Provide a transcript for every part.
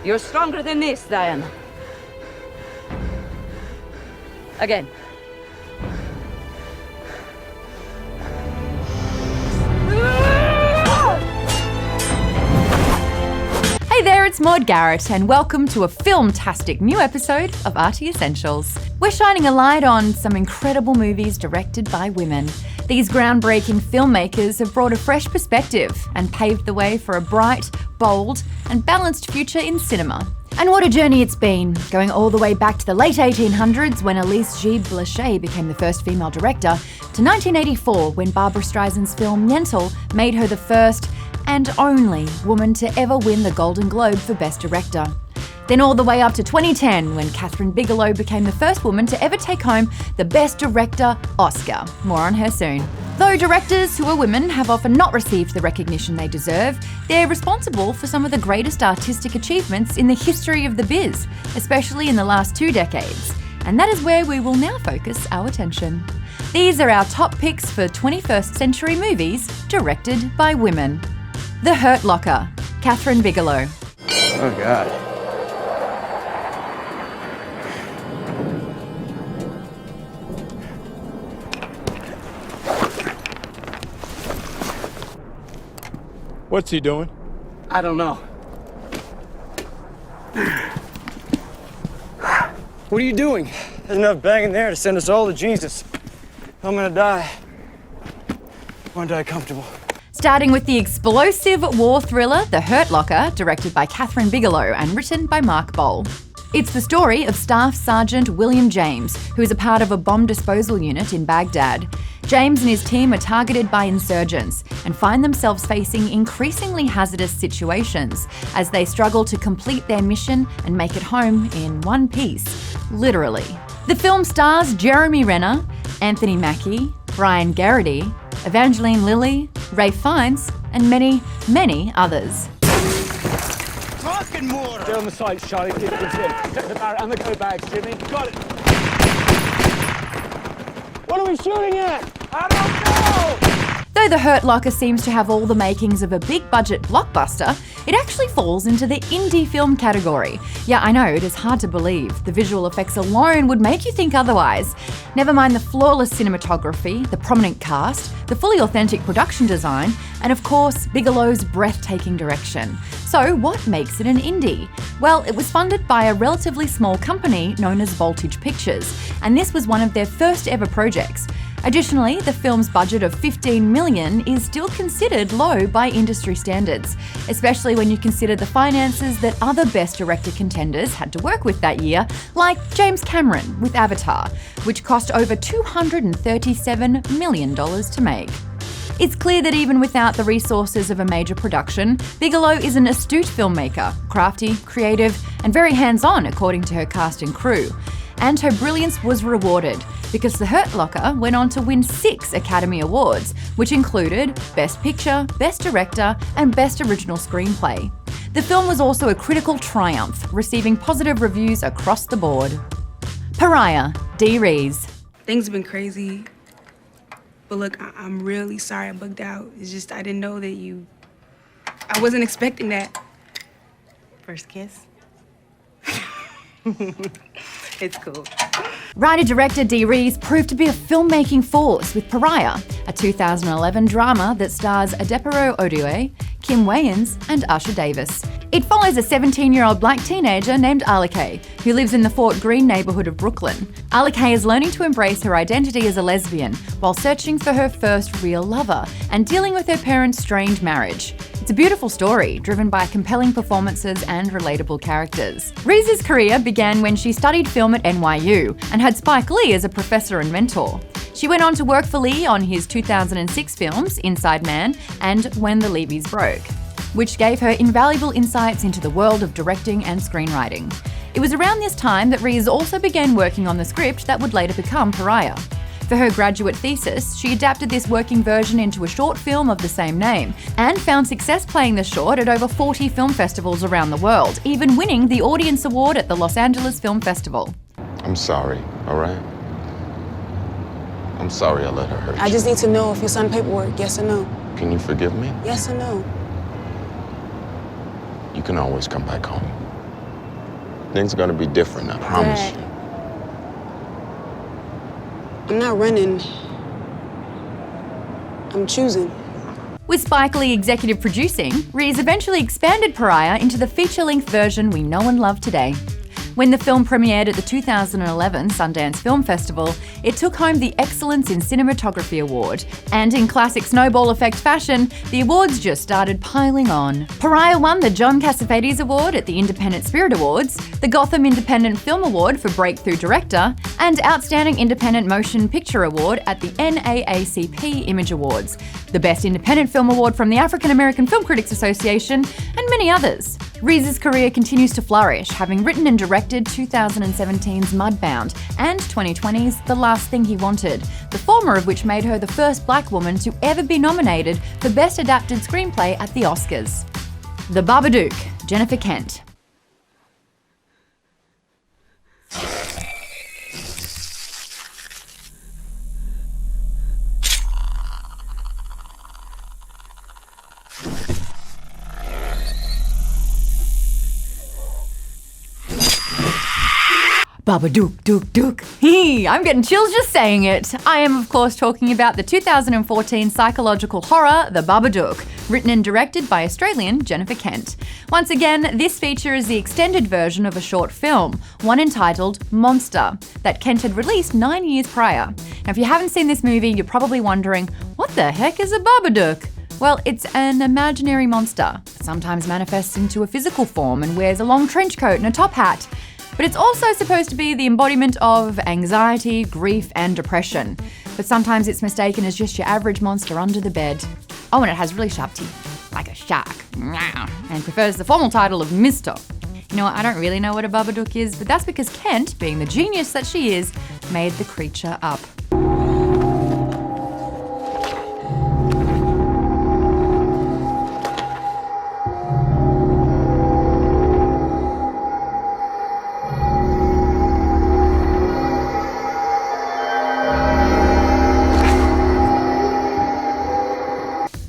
You're stronger than this, Diana. Again. Hey there, it's Maud Garrett, and welcome to a film-tastic new episode of RT Essentials. We're shining a light on some incredible movies directed by women. These groundbreaking filmmakers have brought a fresh perspective and paved the way for a bright, bold, and balanced future in cinema. And what a journey it's been, going all the way back to the late 1800s when Elise G. Blaché became the first female director, to 1984 when Barbra Streisand's film Yentl made her the first and only woman to ever win the Golden Globe for Best Director. Then all the way up to 2010 when Kathryn Bigelow became the first woman to ever take home the Best Director Oscar. More on her soon. Though directors who are women have often not received the recognition they deserve, they're responsible for some of the greatest artistic achievements in the history of the biz, especially in the last 2 decades. And that is where we will now focus our attention. These are our top picks for 21st century movies directed by women. The Hurt Locker, Kathryn Bigelow. Oh, God. What's he doing? I don't know. What are you doing? There's enough bang in there to send us all to Jesus. I'm gonna die. I wanna die comfortable. Starting with the explosive war thriller The Hurt Locker, directed by Kathryn Bigelow and written by Mark Bowl. It's the story of Staff Sergeant William James, who is a part of a bomb disposal unit in Baghdad. James and his team are targeted by insurgents and find themselves facing increasingly hazardous situations as they struggle to complete their mission and make it home in one piece, literally. The film stars Jeremy Renner, Anthony Mackie, Brian Garrity, Evangeline Lilly, Ralph Fiennes, and many, many others. Fucking mortar! Stay on the sights, Charlie. Keep it in. Check the barrel and the go bags, Jimmy. Got it. What are we shooting at? I don't know! Though The Hurt Locker seems to have all the makings of a big-budget blockbuster, it actually falls into the indie film category. Yeah, I know, it is hard to believe. The visual effects alone would make you think otherwise. Never mind the flawless cinematography, the prominent cast, the fully authentic production design, and of course, Bigelow's breathtaking direction. So what makes it an indie? Well, it was funded by a relatively small company known as Voltage Pictures, and this was one of their first ever projects. Additionally, the film's budget of $15 million is still considered low by industry standards, especially when you consider the finances that other Best Director contenders had to work with that year, like James Cameron with Avatar, which cost over $237 million to make. It's clear that even without the resources of a major production, Bigelow is an astute filmmaker, crafty, creative, and very hands-on according to her cast and crew. And her brilliance was rewarded, because The Hurt Locker went on to win 6 Academy Awards, which included Best Picture, Best Director, and Best Original Screenplay. The film was also a critical triumph, receiving positive reviews across the board. Pariah, Dee Rees. Things have been crazy, but look, I'm really sorry I bugged out. It's just I didn't know that I wasn't expecting that. First kiss? It's cool. Writer-director Dee Rees proved to be a filmmaking force with Pariah, a 2011 drama that stars Adepero Odue, Kim Wayans, and Usher Davis. It follows a 17-year-old black teenager named Alike, who lives in the Fort Greene neighborhood of Brooklyn. Alike is learning to embrace her identity as a lesbian while searching for her first real lover and dealing with her parents' strained marriage. It's a beautiful story, driven by compelling performances and relatable characters. Rees' career began when she studied film at NYU and had Spike Lee as a professor and mentor. She went on to work for Lee on his 2006 films Inside Man and When the Levees Broke, which gave her invaluable insights into the world of directing and screenwriting. It was around this time that Rees also began working on the script that would later become Pariah. For her graduate thesis, she adapted this working version into a short film of the same name, and found success playing the short at over 40 film festivals around the world, even winning the Audience Award at the Los Angeles Film Festival. I'm sorry, all right? I'm sorry I let her hurt you. I just need to know if you signed paperwork, yes or no. Can you forgive me? Yes or no. You can always come back home. Things are gonna be different, I promise Dad. you. I'm not running. I'm choosing. With Spike Lee executive producing, Rees eventually expanded Pariah into the feature-length version we know and love today. When the film premiered at the 2011 Sundance Film Festival, it took home the Excellence in Cinematography Award. And in classic snowball effect fashion, the awards just started piling on. Pariah won the John Cassavetes Award at the Independent Spirit Awards, the Gotham Independent Film Award for Breakthrough Director, and Outstanding Independent Motion Picture Award at the NAACP Image Awards, the Best Independent Film Award from the African American Film Critics Association, and many others. Rees' career continues to flourish, having written and directed 2017's Mudbound and 2020's The Last Thing He Wanted, the former of which made her the first black woman to ever be nominated for Best Adapted Screenplay at the Oscars. The Babadook, Jennifer Kent. Babadook, dook, dook. Hee, I'm getting chills just saying it. I am, of course, talking about the 2014 psychological horror, The Babadook, written and directed by Australian Jennifer Kent. Once again, this feature is the extended version of a short film, one entitled Monster, that Kent had released 9 years prior. Now, if you haven't seen this movie, you're probably wondering, what the heck is a Babadook? Well, it's an imaginary monster that sometimes manifests into a physical form and wears a long trench coat and a top hat. But it's also supposed to be the embodiment of anxiety, grief, and depression. But sometimes it's mistaken as just your average monster under the bed. Oh, and it has really sharp teeth, like a shark, and prefers the formal title of Mr. You know what, I don't really know what a Babadook is, but that's because Kent, being the genius that she is, made the creature up.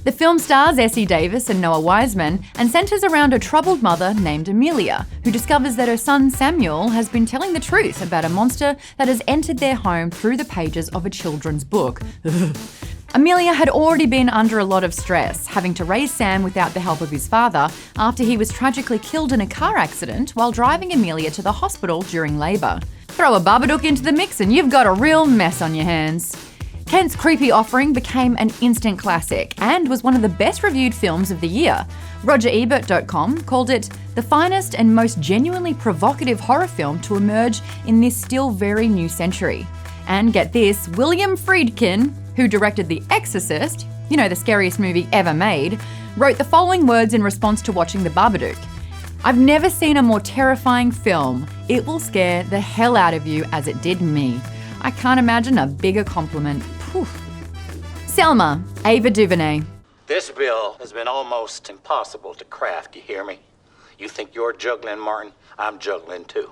The film stars Essie Davis and Noah Wiseman and centres around a troubled mother named Amelia, who discovers that her son Samuel has been telling the truth about a monster that has entered their home through the pages of a children's book. Amelia had already been under a lot of stress, having to raise Sam without the help of his father after he was tragically killed in a car accident while driving Amelia to the hospital during labour. Throw a Babadook into the mix and you've got a real mess on your hands. Kent's creepy offering became an instant classic and was one of the best reviewed films of the year. RogerEbert.com called it the finest and most genuinely provocative horror film to emerge in this still very new century. And get this, William Friedkin, who directed The Exorcist, you know, the scariest movie ever made, wrote the following words in response to watching The Babadook. "I've never seen a more terrifying film. It will scare the hell out of you as it did me. I can't imagine a bigger compliment." Whew. Selma, Ava DuVernay. This bill has been almost impossible to craft, you hear me? You think you're juggling, Martin? I'm juggling too.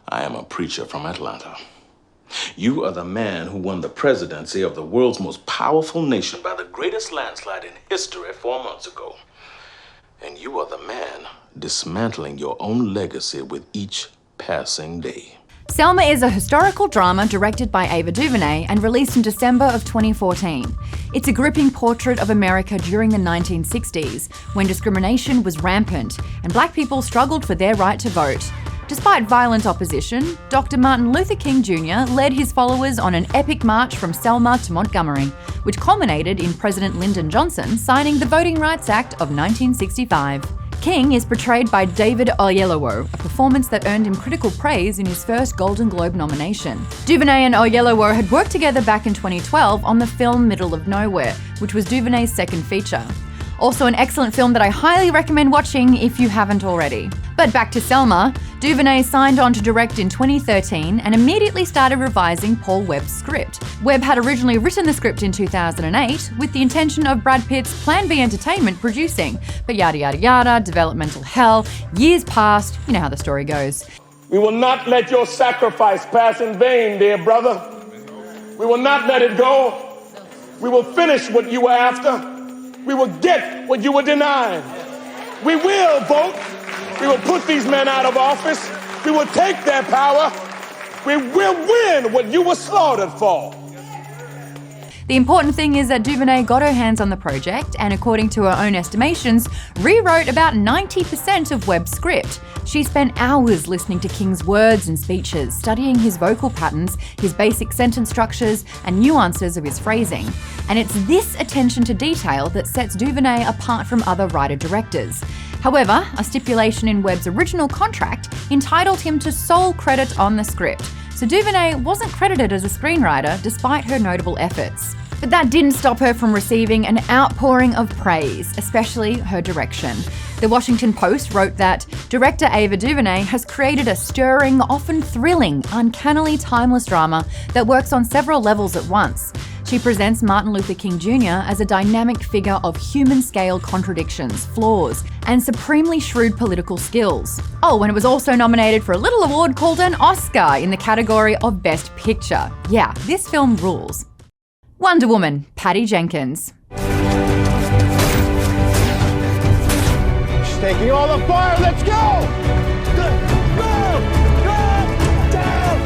I am a preacher from Atlanta. You are the man who won the presidency of the world's most powerful nation by the greatest landslide in history 4 months ago. And you are the man dismantling your own legacy with each passing day. Selma is a historical drama directed by Ava DuVernay and released in December of 2014. It's a gripping portrait of America during the 1960s, when discrimination was rampant and black people struggled for their right to vote. Despite violent opposition, Dr. Martin Luther King Jr. led his followers on an epic march from Selma to Montgomery, which culminated in President Lyndon Johnson signing the Voting Rights Act of 1965. King is portrayed by David Oyelowo, a performance that earned him critical praise in his first Golden Globe nomination. DuVernay and Oyelowo had worked together back in 2012 on the film Middle of Nowhere, which was DuVernay's second feature. Also an excellent film that I highly recommend watching if you haven't already. But back to Selma, DuVernay signed on to direct in 2013 and immediately started revising Paul Webb's script. Webb had originally written the script in 2008 with the intention of Brad Pitt's Plan B Entertainment producing, but yada yada yada, developmental hell, years passed, you know how the story goes. We will not let your sacrifice pass in vain, dear brother. We will not let it go. We will finish what you were after. We will get what you were denied. We will vote We will put these men out of office. We will take their power. We will win what you were slaughtered for. The important thing is that DuVernay got her hands on the project and, according to her own estimations, rewrote about 90% of Webb's script. She spent hours listening to King's words and speeches, studying his vocal patterns, his basic sentence structures, and nuances of his phrasing. And it's this attention to detail that sets DuVernay apart from other writer-directors. However, a stipulation in Webb's original contract entitled him to sole credit on the script, so DuVernay wasn't credited as a screenwriter despite her notable efforts. But that didn't stop her from receiving an outpouring of praise, especially her direction. The Washington Post wrote that director Ava DuVernay has created a stirring, often thrilling, uncannily timeless drama that works on several levels at once. She presents Martin Luther King Jr. as a dynamic figure of human-scale contradictions, flaws, and supremely shrewd political skills. Oh, and it was also nominated for a little award called an Oscar in the category of Best Picture. Yeah, this film rules. Wonder Woman, Patty Jenkins. She's taking all the fire. Let's go! Go! Go! Down!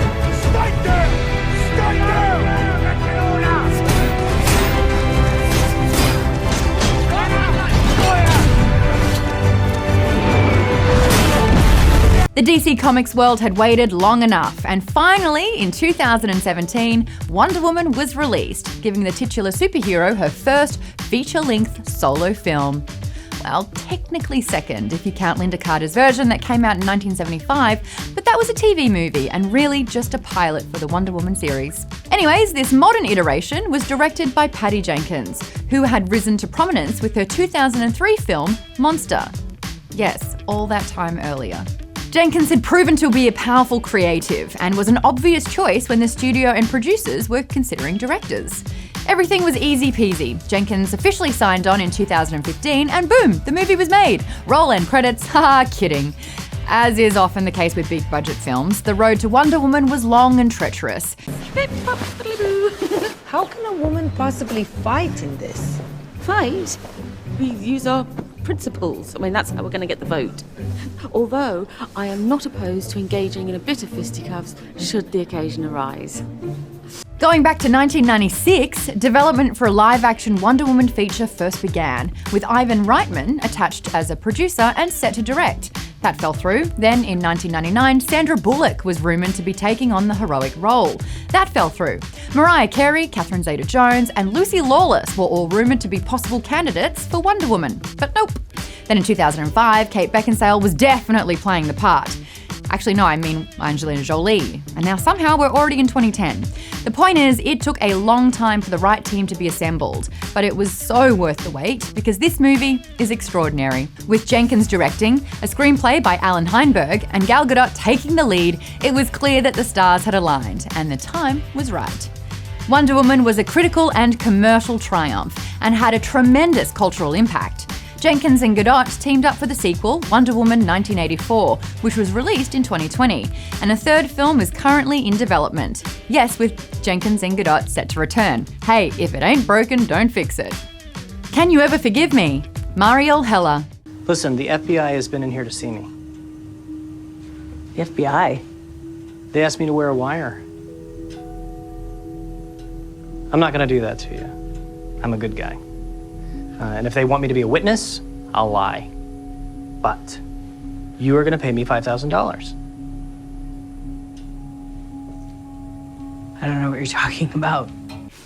Strike there! Strike there! The DC Comics world had waited long enough, and finally, in 2017, Wonder Woman was released, giving the titular superhero her first feature-length solo film. Well, technically second if you count Linda Carter's version that came out in 1975, but that was a TV movie and really just a pilot for the Wonder Woman series. Anyways, this modern iteration was directed by Patty Jenkins, who had risen to prominence with her 2003 film, Monster. Yes, all that time earlier. Jenkins had proven to be a powerful creative and was an obvious choice when the studio and producers were considering directors. Everything was easy peasy. Jenkins officially signed on in 2015 and boom, the movie was made. Roll end credits, haha, kidding. As is often the case with big budget films, the road to Wonder Woman was long and treacherous. How can a woman possibly fight in this? Fight? We use our principles. I mean, that's how we're going to get the vote. Although I am not opposed to engaging in a bit of fisticuffs should the occasion arise. Going back to 1996, development for a live-action Wonder Woman feature first began, with Ivan Reitman attached as a producer and set to direct. That fell through. Then, in 1999, Sandra Bullock was rumoured to be taking on the heroic role. That fell through. Mariah Carey, Catherine Zeta-Jones, and Lucy Lawless were all rumoured to be possible candidates for Wonder Woman, but nope. Then in 2005, Kate Beckinsale was definitely playing the part. Actually, no, I mean Angelina Jolie. And now somehow we're already in 2010. The point is, it took a long time for the right team to be assembled, but it was so worth the wait because this movie is extraordinary. With Jenkins directing, a screenplay by Alan Heinberg, and Gal Gadot taking the lead, it was clear that the stars had aligned and the time was right. Wonder Woman was a critical and commercial triumph and had a tremendous cultural impact. Jenkins and Gadot teamed up for the sequel, Wonder Woman 1984, which was released in 2020, and a third film is currently in development. Yes, with Jenkins and Gadot set to return. Hey, if it ain't broken, don't fix it. Can You Ever Forgive Me? Mariel Heller. Listen, the FBI has been in here to see me. The FBI? They asked me to wear a wire. I'm not gonna do that to you. I'm a good guy. And if they want me to be a witness, I'll lie. But you are going to pay me $5,000. I don't know what you're talking about.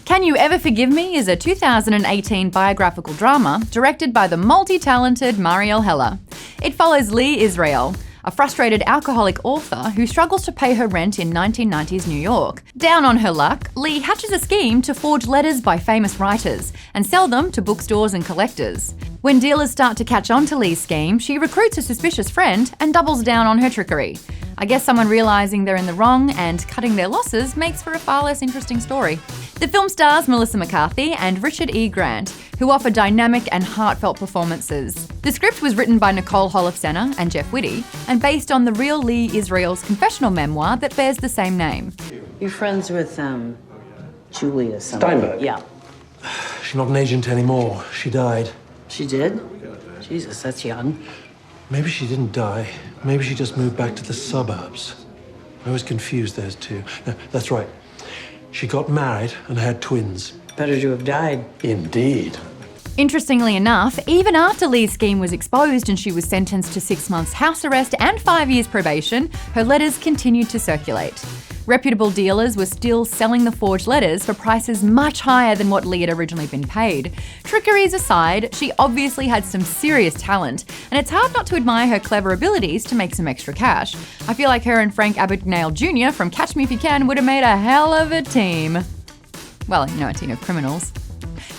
Can You Ever Forgive Me is a 2018 biographical drama directed by the multi-talented Mariel Heller. It follows Lee Israel, a frustrated alcoholic author who struggles to pay her rent in 1990s New York. Down on her luck, Lee hatches a scheme to forge letters by famous writers and sell them to bookstores and collectors. When dealers start to catch on to Lee's scheme, she recruits a suspicious friend and doubles down on her trickery. I guess someone realising they're in the wrong and cutting their losses makes for a far less interesting story. The film stars Melissa McCarthy and Richard E. Grant, who offer dynamic and heartfelt performances. The script was written by Nicole Holofcener and Jeff Whitty, and based on the real Lee Israel's confessional memoir that bears the same name. You're friends with, Julia Steinberg? Yeah. She's not an agent anymore. She died. She did? Jesus, that's young. Maybe she didn't die. Maybe she just moved back to the suburbs. I was confused those two. No, that's right. She got married and had twins. Better to have died. Indeed. Interestingly enough, even after Lee's scheme was exposed and she was sentenced to 6 months house arrest and 5 years probation, her letters continued to circulate. Reputable dealers were still selling the forged letters for prices much higher than what Lee had originally been paid. Trickeries aside, she obviously had some serious talent, and it's hard not to admire her clever abilities to make some extra cash. I feel like her and Frank Abagnale Jr. from Catch Me If You Can would have made a hell of a team. Well, you know, a team of criminals.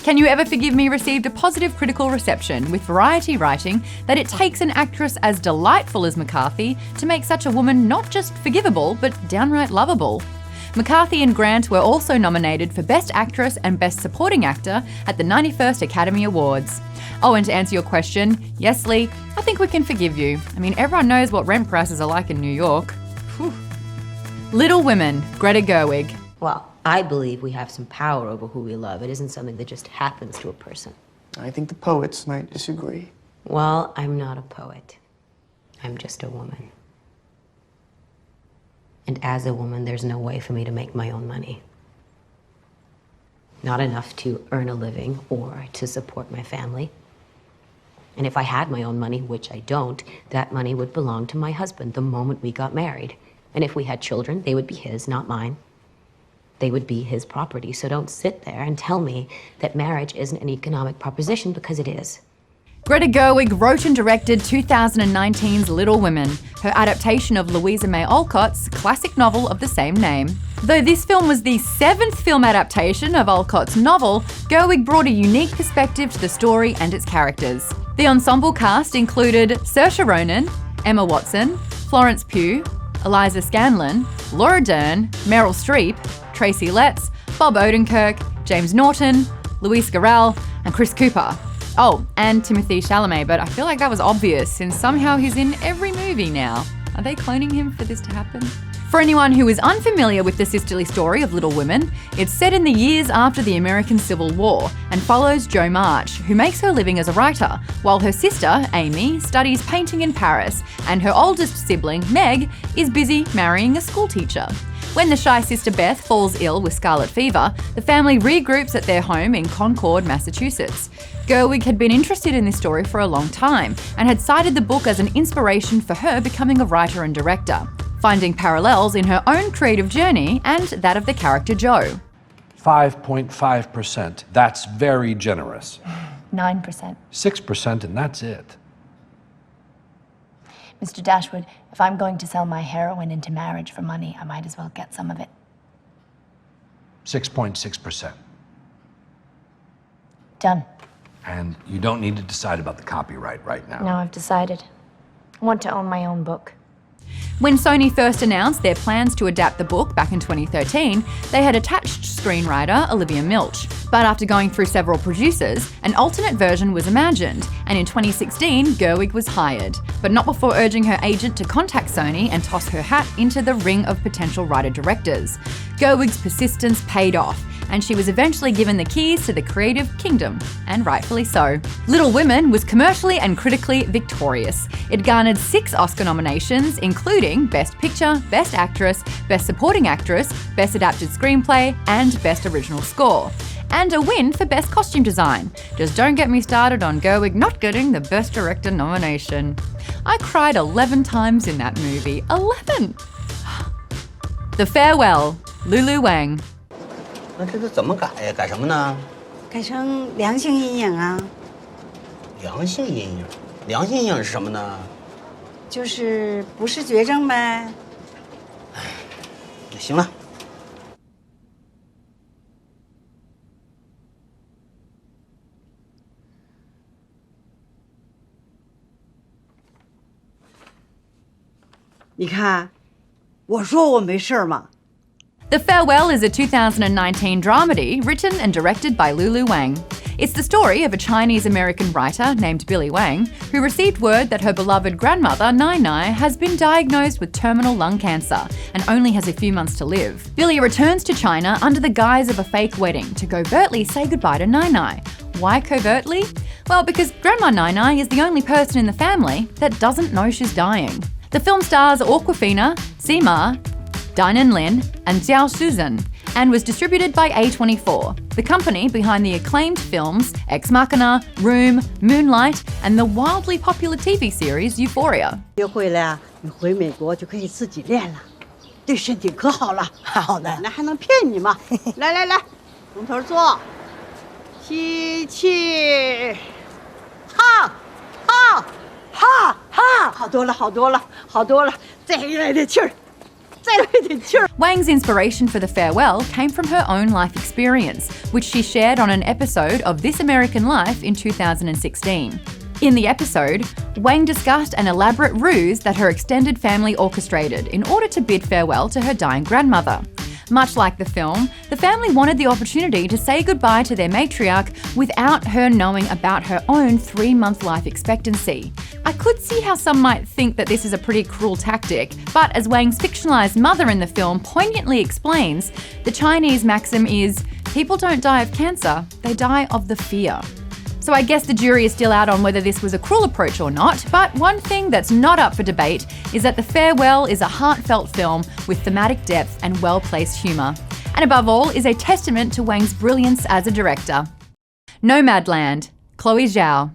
Can You Ever Forgive Me received a positive critical reception, with Variety writing that it takes an actress as delightful as McCarthy to make such a woman not just forgivable, but downright lovable. McCarthy and Grant were also nominated for Best Actress and Best Supporting Actor at the 91st Academy Awards. Oh, and to answer your question, yes, Lee, I think we can forgive you. I mean, everyone knows what rent prices are like in New York. Whew. Little Women, Greta Gerwig. Well, I believe we have some power over who we love. It isn't something that just happens to a person. I think the poets might disagree. Well, I'm not a poet. I'm just a woman. And as a woman, there's no way for me to make my own money. Not enough to earn a living or to support my family. And if I had my own money, which I don't, that money would belong to my husband the moment we got married. And if we had children, they would be his, not mine. They would be his property. So don't sit there and tell me that marriage isn't an economic proposition, because it is. Greta Gerwig wrote and directed 2019's Little Women, her adaptation of Louisa May Alcott's classic novel of the same name. Though this film was the 7th film adaptation of Alcott's novel, Gerwig brought a unique perspective to the story and its characters. The ensemble cast included Saoirse Ronan, Emma Watson, Florence Pugh, Eliza Scanlon, Laura Dern, Meryl Streep, Tracy Letts, Bob Odenkirk, James Norton, Luis Garrel, and Chris Cooper. Oh, and Timothée Chalamet, but I feel like that was obvious since somehow he's in every movie now. Are they cloning him for this to happen? For anyone who is unfamiliar with the sisterly story of Little Women, it's set in the years after the American Civil War and follows Jo March, who makes her living as a writer, while her sister, Amy, studies painting in Paris, and her oldest sibling, Meg, is busy marrying a schoolteacher. When the shy sister Beth falls ill with scarlet fever, the family regroups at their home in Concord, Massachusetts. Gerwig had been interested in this story for a long time and had cited the book as an inspiration for her becoming a writer and director, finding parallels in her own creative journey and that of the character Jo. 5.5%. That's very generous. 9%. 6% and that's it. Mr. Dashwood, if I'm going to sell my heroin into marriage for money, I might as well get some of it. 6.6%. Done. And you don't need to decide about the copyright right now. No, I've decided. I want to own my own book. When Sony first announced their plans to adapt the book back in 2013, they had attached screenwriter Olivia Milch. But after going through several producers, an alternate version was imagined, and in 2016, Gerwig was hired, but not before urging her agent to contact Sony and toss her hat into the ring of potential writer-directors. Gerwig's persistence paid off, and she was eventually given the keys to the creative kingdom, and rightfully so. Little Women was commercially and critically victorious. It garnered 6 Oscar nominations, including Best Picture, Best Actress, Best Supporting Actress, Best Adapted Screenplay, and Best Original Score. And a win for Best Costume Design. Just don't get me started on Gerwig not getting the Best Director nomination. I cried 11 times in that movie. 11! The Farewell, Lulu Wang. 那这个怎么改呀？改什么呢？改成良性阴影啊。良性阴影，良性阴影是什么呢？就是不是绝症呗。行了。你看，我说我没事嘛。 The Farewell is a 2019 dramedy written and directed by Lulu Wang. It's the story of a Chinese-American writer named Billy Wang who received word that her beloved grandmother, Nai Nai, has been diagnosed with terminal lung cancer and only has a few months to live. Billy returns to China under the guise of a fake wedding to covertly say goodbye to Nai Nai. Why covertly? Well, because Grandma Nai is the only person in the family that doesn't know she's dying. The film stars Awkwafina, Sima, Dinan Lin, and Xiao Susan, and was distributed by A24, the company behind the acclaimed films Ex Machina, Room, Moonlight, and the wildly popular TV series Euphoria. 学会了呀，你回美国就可以自己练了，对身体可好了。好的，那还能骗你吗？来来来，从头做，吸气，哈，哈，哈，哈，好多了，好多了，好多了，再来点气儿。 Wang's inspiration for the farewell came from her own life experience, which she shared on an episode of This American Life in 2016. In the episode, Wang discussed an elaborate ruse that her extended family orchestrated in order to bid farewell to her dying grandmother. Much like the film, the family wanted the opportunity to say goodbye to their matriarch without her knowing about her own 3-month life expectancy. I could see how some might think that this is a pretty cruel tactic, but as Wang's fictionalized mother in the film poignantly explains, the Chinese maxim is, people don't die of cancer, they die of the fear. So I guess the jury is still out on whether this was a cruel approach or not, but one thing that's not up for debate is that The Farewell is a heartfelt film with thematic depth and well-placed humour, and above all is a testament to Wang's brilliance as a director. Nomadland, Chloe Zhao.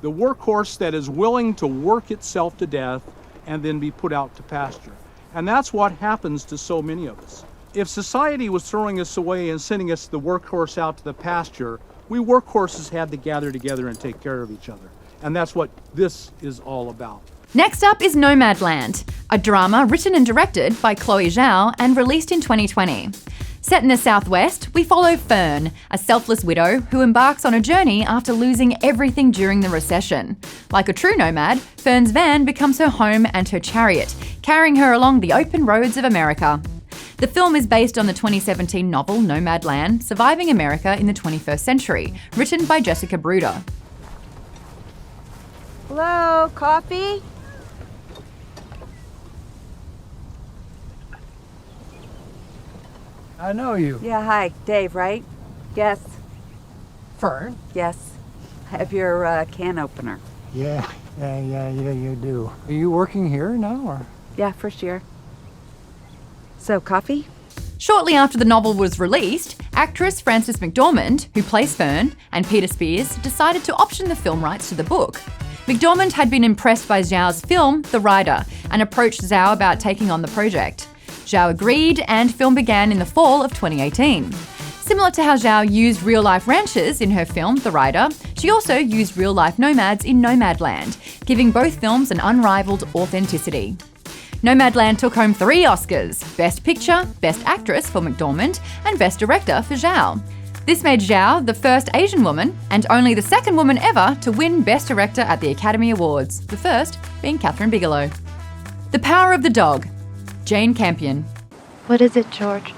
The workhorse that is willing to work itself to death and then be put out to pasture. And that's what happens to so many of us. If society was throwing us away and sending us the workhorse out to the pasture, we workhorses had to gather together and take care of each other. And that's what this is all about. Next up is Nomadland, a drama written and directed by Chloe Zhao and released in 2020. Set in the Southwest, we follow Fern, a selfless widow who embarks on a journey after losing everything during the recession. Like a true nomad, Fern's van becomes her home and her chariot, carrying her along the open roads of America. The film is based on the 2017 novel Nomadland, Surviving America in the 21st Century, written by Jessica Bruder. Hello, coffee? I know you. Yeah, hi. Dave, right? Yes. Fern? Yes. I have your can opener. Yeah, you do. Are you working here now, or? Yeah, first year. So, coffee? Shortly after the novel was released, actress Frances McDormand, who plays Fern, and Peter Spears decided to option the film rights to the book. McDormand had been impressed by Zhao's film, The Rider, and approached Zhao about taking on the project. Zhao agreed, and film began in the fall of 2018. Similar to how Zhao used real-life ranchers in her film, The Rider, she also used real-life nomads in Nomadland, giving both films an unrivaled authenticity. Nomadland took home 3 Oscars: Best Picture, Best Actress for McDormand, and Best Director for Zhao. This made Zhao the first Asian woman, and only the second woman ever to win Best Director at the Academy Awards, the first being Catherine Bigelow. The Power of the Dog, Jane Campion. What is it, George?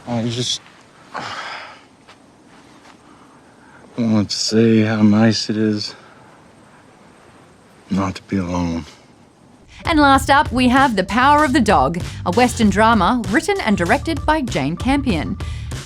I just wanted to say how nice it is not to be alone. And last up, we have The Power of the Dog, a Western drama written and directed by Jane Campion.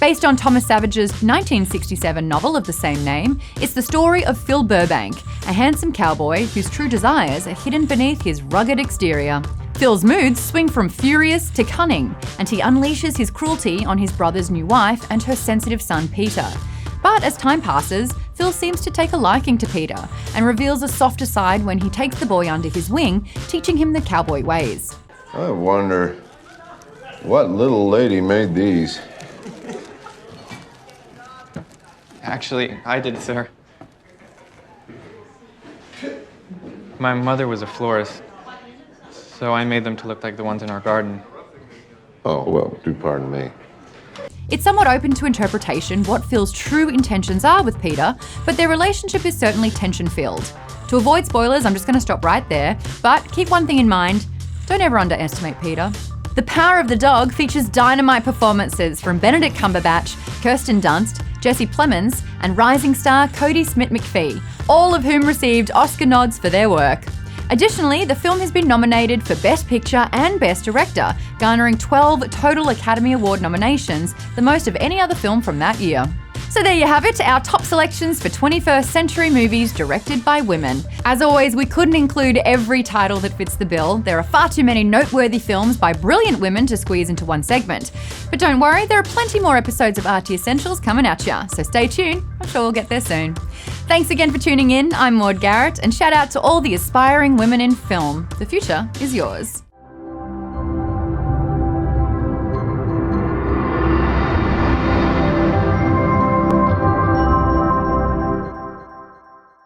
Based on Thomas Savage's 1967 novel of the same name, it's the story of Phil Burbank, a handsome cowboy whose true desires are hidden beneath his rugged exterior. Phil's moods swing from furious to cunning, and he unleashes his cruelty on his brother's new wife and her sensitive son Peter. But as time passes, Phil seems to take a liking to Peter and reveals a softer side when he takes the boy under his wing, teaching him the cowboy ways. I wonder what little lady made these. Actually, I did, sir. My mother was a florist, so I made them to look like the ones in our garden. Oh, well, do pardon me. It's somewhat open to interpretation what Phil's true intentions are with Peter, but their relationship is certainly tension-filled. To avoid spoilers, I'm just going to stop right there, but keep one thing in mind: don't ever underestimate Peter. The Power of the Dog features dynamite performances from Benedict Cumberbatch, Kirsten Dunst, Jesse Plemons, and rising star Cody Smith-McPhee, all of whom received Oscar nods for their work. Additionally, the film has been nominated for Best Picture and Best Director, garnering 12 total Academy Award nominations, the most of any other film from that year. So there you have it, our top selections for 21st century movies directed by women. As always, we couldn't include every title that fits the bill. There are far too many noteworthy films by brilliant women to squeeze into one segment. But don't worry, there are plenty more episodes of RT Essentials coming at ya, so stay tuned, I'm sure we'll get there soon. Thanks again for tuning in, I'm Maud Garrett, and shout out to all the aspiring women in film. The future is yours.